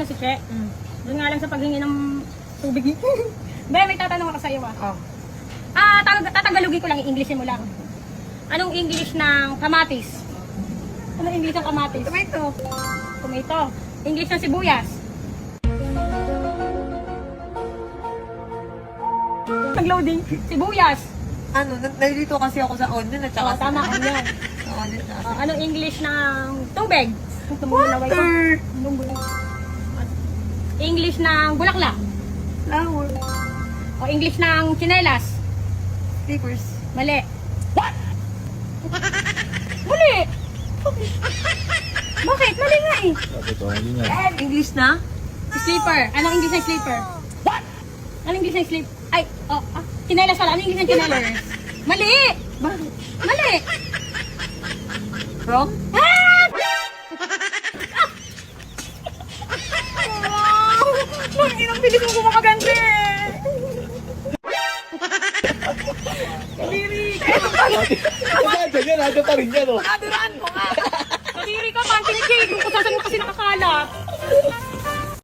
si Che. Doon nga lang sa paghingi ng tubig. Be, may tatanong ako sa iyo ah. Oh. Tatagalugi ko lang, i-Englishin mo lang. Anong English ng kamatis? Anong English ng kamatis? Tomato. Tomato. English ng sibuyas. Nag-loading. Sibuyas. Ano, nalilito kasi ako sa onion at saka Oo, tama ka yan. sa onion na. Anong English ng tubig? Water. English ng bulaklak. Flower. O English ng tsinelas. Slippers. Mali. What? Mali. Bakit? Mali nga eh. English na? Slipper. Anong English ng slipper? What? Anong English ng slip? Ay, tsinelas pala. Anong English ng tsinelas? Mali. Bakit? Mali. Wrong? Ah! Ang bilis mo kumakaganti. Kadiri. Ano pa rin yan, ano pa rin yan, oh. Aduraan mo nga.